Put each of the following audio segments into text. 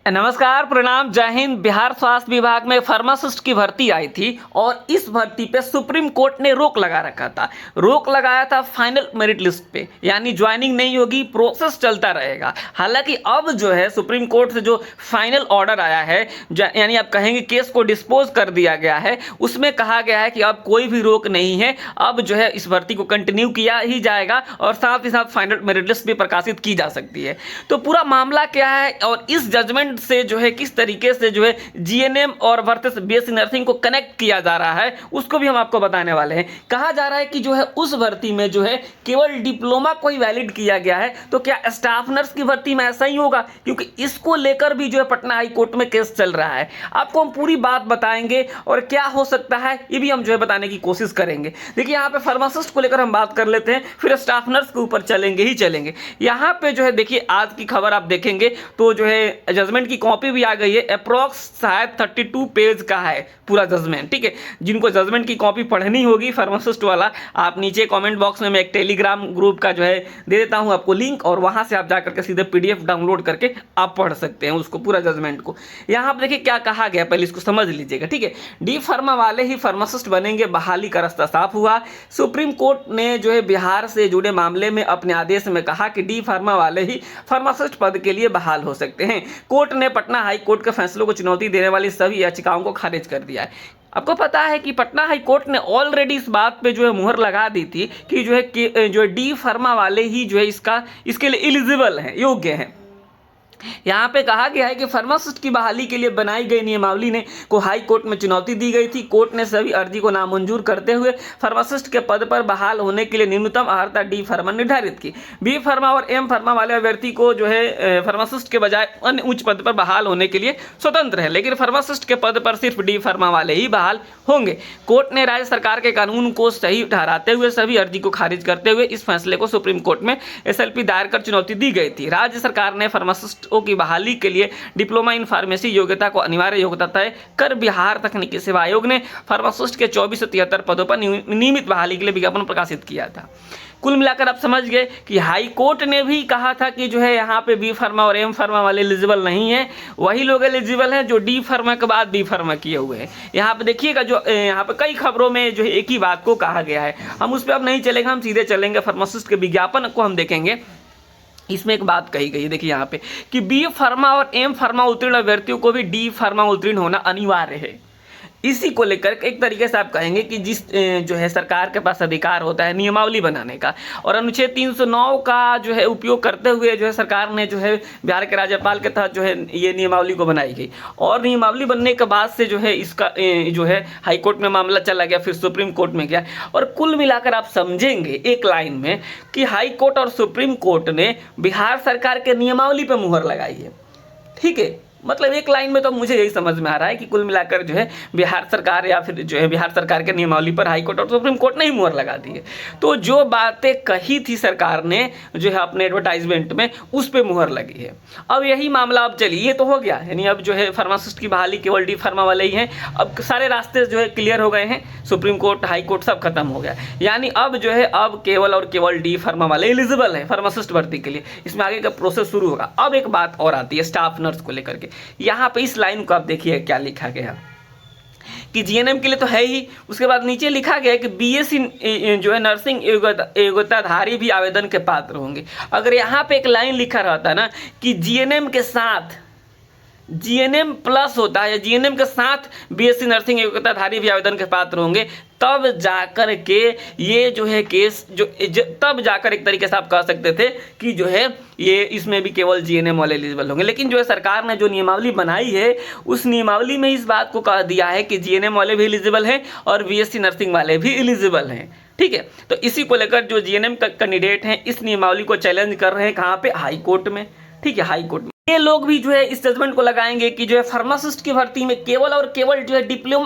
नमस्कार, प्रणाम, जय हिंद। बिहार स्वास्थ्य विभाग में फार्मासिस्ट की भर्ती आई थी और इस भर्ती पे सुप्रीम कोर्ट ने रोक लगा रखा था। रोक लगाया था फाइनल मेरिट लिस्ट पे, यानी ज्वाइनिंग नहीं होगी, प्रोसेस चलता रहेगा। हालांकि अब जो है सुप्रीम कोर्ट से जो फाइनल ऑर्डर आया है, यानी आप कहेंगे केस को डिस्पोज कर दिया गया है, उसमें कहा गया है कि अब कोई भी रोक नहीं है। अब जो है इस भर्ती को कंटिन्यू किया ही जाएगा और साथ ही साथ फाइनल मेरिट लिस्ट भी प्रकाशित की जा सकती है। तो पूरा मामला क्या है और इस जजमेंट से जो है किस तरीके से जो है जीएनएम और वर्सेस बीएससी नर्सिंग को कनेक्ट किया जा रहा है, उसको भी हम आपको बताने वाले हैं। कहा जा रहा है कि जो है उस भर्ती में जो है केवल डिप्लोमा को ही वैलिड किया गया है। तो क्या स्टाफ नर्स की भर्ती में ऐसा ही होगा? क्योंकि इसको लेकर भी जो है पटना हाई कोर्ट में केस चल रहा है। आपको हम पूरी बात बताएंगे और क्या हो सकता है ये भी हम जो है बताने की कोशिश करेंगे। देखिए, यहाँ पे फार्मासिस्ट को लेकर हम बात कर लेते हैं, फिर स्टाफ नर्स के ऊपर चलेंगे। यहाँ पे जो है देखिए, आज की खबर आप देखेंगे तो जो है जजमेंट की कॉपी भी आ गई है। अप्रॉक्स शायद 32 पेज का है पूरा जजमेंट। ठीक है, जिनको जजमेंट की कॉपी पढ़नी होगी फार्मासिस्ट वाला, आप नीचे कमेंट बॉक्स में मैं एक टेलीग्राम ग्रुप का जो है दे देता हूं आपको लिंक, और वहां से आप जाकर के सीधे पीडीएफ डाउनलोड करके आप पढ़ सकते हैं उसको, पूरा जजमेंट को। यहां पर देखिए क्या कहा गया, पहले इसको समझ लीजिएगा। ठीक है, डी फार्मा वाले ही फार्मासिस्ट बनेंगे, बहाली का रास्ता साफ हुआ। सुप्रीम कोर्ट ने जो है बिहार से जुड़े मामले में अपने आदेश में कहा कि डी फार्मा वाले ही फार्मासिस्ट पद के लिए बहाल हो सकते हैं। कोर्ट ने पटना हाई कोर्ट के फैसलों को चुनौती देने वाली सभी याचिकाओं को खारिज कर दिया है। आपको पता है कि पटना हाई कोर्ट ने ऑलरेडी इस बात पे जो है मुहर लगा दी थी कि जो है डी फार्मा वाले ही जो है इसके लिए एलिजिबल हैं, योग्य हैं। यहाँ पे कहा गया है कि फार्मासिस्ट की बहाली के लिए बनाई गई नियमावली ने को हाई कोर्ट में चुनौती दी गई थी। कोर्ट ने सभी अर्जी को नामंजूर करते हुए फार्मासिस्ट के पद पर बहाल होने के लिए न्यूनतम अर्हता डी फार्मा निर्धारित की। बी फार्मा और एम फार्मा वाले अभ्यर्थी को जो है फार्मासिस्ट के बजाय अन्य उच्च पद पर बहाल होने के लिए स्वतंत्र है, लेकिन फार्मासिस्ट के पद पर सिर्फ डी फार्मा वाले ही बहाल होंगे। कोर्ट ने राज्य सरकार के कानून को सही ठहराते हुए सभी अर्जी को खारिज करते हुए इस फैसले को सुप्रीम कोर्ट में एसएलपी दायर कर चुनौती दी गई थी। राज्य सरकार ने फार्मासिस्ट की बहाली के लिए डिप्लोमा इन फार्मेसी योग्यता को अनिवार्य योग्यता तय कर बिहार तकनीकी सेवा आयोग ने फार्मासिस्ट के 24 से 73 पदों पर नियमित बहाली के लिए विज्ञापन प्रकाशित किया था। कुल मिलाकर आप समझ गए कि हाई कोर्ट ने भी कहा था कि जो है यहाँ पे बी फार्मा और एम फार्मा वाले एलिजिबल नहीं है, वही लोग एलिजिबल हैं जो डी फार्मा के बाद बी फार्मा किए हुए हैं। यहाँ पे देखिएगा, जो यहाँ पे कई खबरों में जो है एक ही बात को कहा गया है। हम उस पर अब नहीं चलेंगे, हम सीधे चलेंगे फार्मासिस्ट के विज्ञापन को हम देखेंगे। इसमें एक बात कही गई है, देखिए यहाँ पे कि बी फार्मा और एम फार्मा उत्तीर्ण अभ्यर्थियों को भी डी फार्मा उत्तीर्ण होना अनिवार्य है। इसी को लेकर एक तरीके से आप कहेंगे कि जिस जो है सरकार के पास अधिकार होता है नियमावली बनाने का, और अनुच्छेद 309 का जो है उपयोग करते हुए जो है सरकार ने जो है बिहार के राज्यपाल के तहत जो है ये नियमावली को बनाई गई, और नियमावली बनने के बाद से जो है इसका जो है हाई कोर्ट में मामला चला गया, फिर सुप्रीम कोर्ट में गया। और कुल मिलाकर आप समझेंगे एक लाइन में कि हाई कोर्ट और सुप्रीम कोर्ट ने बिहार सरकार के नियमावली पर मुहर लगाई है। ठीक है, मतलब एक लाइन में तो मुझे यही समझ में आ रहा है कि कुल मिलाकर जो है बिहार सरकार या फिर जो है बिहार सरकार के नियमावली पर हाई कोर्ट और सुप्रीम कोर्ट ने ही मुहर लगा दी है। तो जो बातें कही थी सरकार ने जो है अपने एडवर्टाइजमेंट में, उस पर मुहर लगी है। अब यही मामला अब चलिए, ये तो हो गया, यानी अब जो है फार्मासिस्ट की बहाली केवल डी फार्मा वाले ही हैं। अब सारे रास्ते जो है क्लियर हो गए हैं, सुप्रीम कोर्ट हाई कोर्ट सब खत्म हो गया, यानी अब जो है अब केवल और केवल डी फार्मा वाले एलिजिबल है फार्मासिस्ट भर्ती के लिए। इसमें आगे का प्रोसेस शुरू होगा। अब एक बात और आती है स्टाफ नर्स को लेकर के। यहाँ पे इस लाइन को आप देखिए क्या लिखा गया कि जीएनएम के लिए तो है ही, उसके बाद नीचे लिखा गया कि बीएससी जो है नर्सिंग योग्यताधारी भी आवेदन के पात्र होंगे। अगर यहाँ पे एक लाइन लिखा रहता ना कि जीएनएम के साथ जीएनएम प्लस होता है या जीएनएम के साथ बीएससी नर्सिंग योग्यताधारी भी आवेदन के पात्र होंगे, तब जाकर के ये जो है केस तब जाकर एक तरीके से आप कह सकते थे कि जो है ये इसमें भी केवल जीएनएम वाले एलिजिबल होंगे। लेकिन जो है सरकार ने जो नियमावली बनाई है, उस नियमावली में इस बात को कह दिया है कि जीएनएम वाले भी एलिजिबल हैं और बीएससी नर्सिंग वाले भी एलिजिबल हैं। ठीक है, तो इसी को लेकर जो जीएनएम का कैंडिडेट हैं इस नियमावली को चैलेंज कर रहे हैं कहाँ पे, हाई कोर्ट में। ठीक है, हाई कोर्ट में ये लोग भी जो है इस जजमेंट को लगाएंगे कि जो है फार्मासिस्ट की भर्ती में केवल और केवल जो है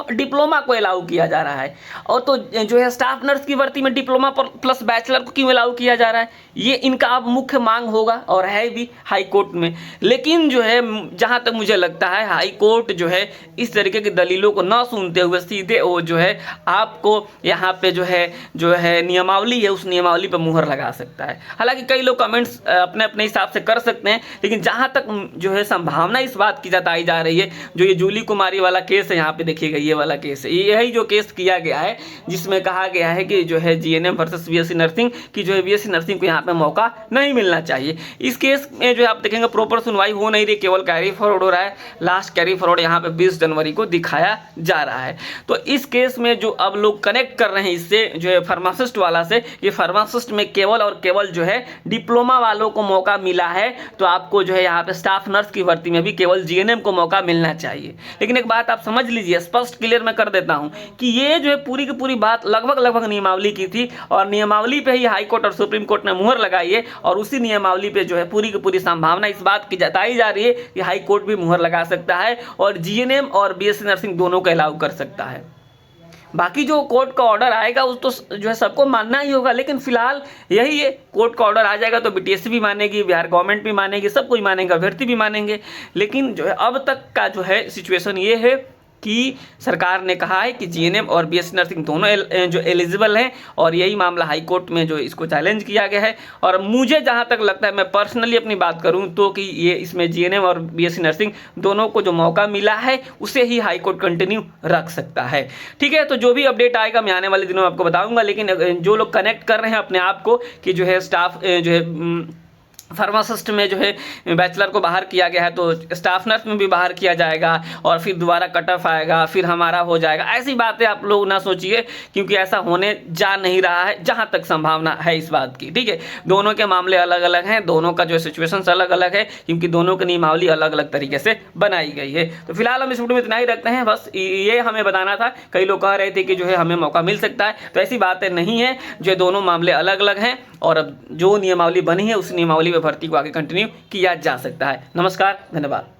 डिप्लोमा को अलाउ किया जा रहा है, और तो जो है स्टाफ नर्स की भर्ती में डिप्लोमा प्लस बैचलर को क्यों अलाउ किया जा रहा है, ये इनका अब मुख्य मांग होगा और है भी हाई कोर्ट में। लेकिन जो है जहाँ तक मुझे लगता है हाई कोर्ट जो है इस तरीके की दलीलों को न सुनते हुए सीधे वो जो है आपको यहाँ पे जो है नियमावली है उस नियमावली पर मुहर लगा सकता है। हालांकि कई लोग कमेंट्स अपने अपने हिसाब से कर सकते हैं, लेकिन जहाँ तक जो है संभावना इस बात की जताई जा रही है, जो ये जूली कुमारी वाला केस है, यहाँ पे देखिएगा ये वाला केस है, यही जो केस किया गया है जिसमें कहा गया है कि जो है जीएनएम वर्सेस बीएससी नर्सिंग की जो है बीएससी नर्सिंग को यहाँ पे मौका नहीं मिलना चाहिए। इस केस में जो है आप देखेंगे प्रॉपर सुनवाई हो नहीं रही, केवल कैरी फॉरवर्ड हो रहा है। लास्ट कैरी फॉरवर्ड यहाँ पे 20 जनवरी को दिखाया जा रहा है। तो इस केस में जो अब लोग कनेक्ट कर रहे हैं इससे जो है फार्मासिस्ट वाला से, ये फार्मासिस्ट में केवल और केवल जो है डिप्लोमा वालों को मौका मिला है, तो आपको जो है यहाँ पे स्टाफ नर्स की भर्ती में भी केवल जीएनएम को मौका मिलना चाहिए। लेकिन एक बात आप समझ लीजिए, स्पष्ट क्लियर मैं कर देता हूँ कि ये जो है पूरी की पूरी बात लगभग नियमावली की थी, और नियमावली पे ही हाई कोर्ट और सुप्रीम कोर्ट ने मुहर लगाई है, और उसी नियमावली पे जो है पूरी की पूरी संभावना इस बात की जताई जा रही है कि हाई कोर्ट भी मुहर लगा सकता है और जीएनएम और बीएससी नर्सिंग दोनों को अलाउ कर सकता है। बाकी जो कोर्ट का ऑर्डर आएगा उस तो जो है सबको मानना ही होगा, लेकिन फिलहाल यही है, कोर्ट का ऑर्डर आ जाएगा तो बीटीएससी भी मानेगी, बिहार गवर्नमेंट भी मानेगी, सब कोई मानेगा, अभ्यर्थी भी मानेंगे। लेकिन जो है अब तक का जो है सिचुएशन ये है कि सरकार ने कहा है कि जीएनएम और बीएससी नर्सिंग दोनों जो एलिजिबल हैं, और यही मामला हाई कोर्ट में जो इसको चैलेंज किया गया है। और मुझे जहां तक लगता है, मैं पर्सनली अपनी बात करूं तो, कि ये इसमें जीएनएम और बीएससी नर्सिंग दोनों को जो मौका मिला है उसे ही हाई कोर्ट कंटिन्यू रख सकता है। ठीक है, तो जो भी अपडेट आएगा मैं आने वाले दिनों में आपको बताऊंगा। लेकिन जो लोग कनेक्ट कर रहे हैं अपने आप को कि जो है स्टाफ जो है फार्मासिस्ट में जो है बैचलर को बाहर किया गया है, तो स्टाफ नर्स में भी बाहर किया जाएगा और फिर दोबारा कट ऑफ आएगा, फिर हमारा हो जाएगा, ऐसी बातें आप लोग ना सोचिए, क्योंकि ऐसा होने जा नहीं रहा है जहां तक संभावना है इस बात की। ठीक है, दोनों के मामले अलग अलग हैं, दोनों का जो सिचुएशन अलग अलग है, क्योंकि दोनों की नियमावली अलग अलग तरीके से बनाई गई है। तो फिलहाल हम इस वीडियो में इतना ही रखते हैं, बस ये हमें बताना था। कई लोग कह रहे थे कि जो है हमें मौका मिल सकता है, तो ऐसी बातें नहीं है, जो दोनों मामले अलग अलग हैं, और अब जो नियमावली बनी है उस नियमावली भर्ती को आगे कंटिन्यू किया जा सकता है। नमस्कार, धन्यवाद।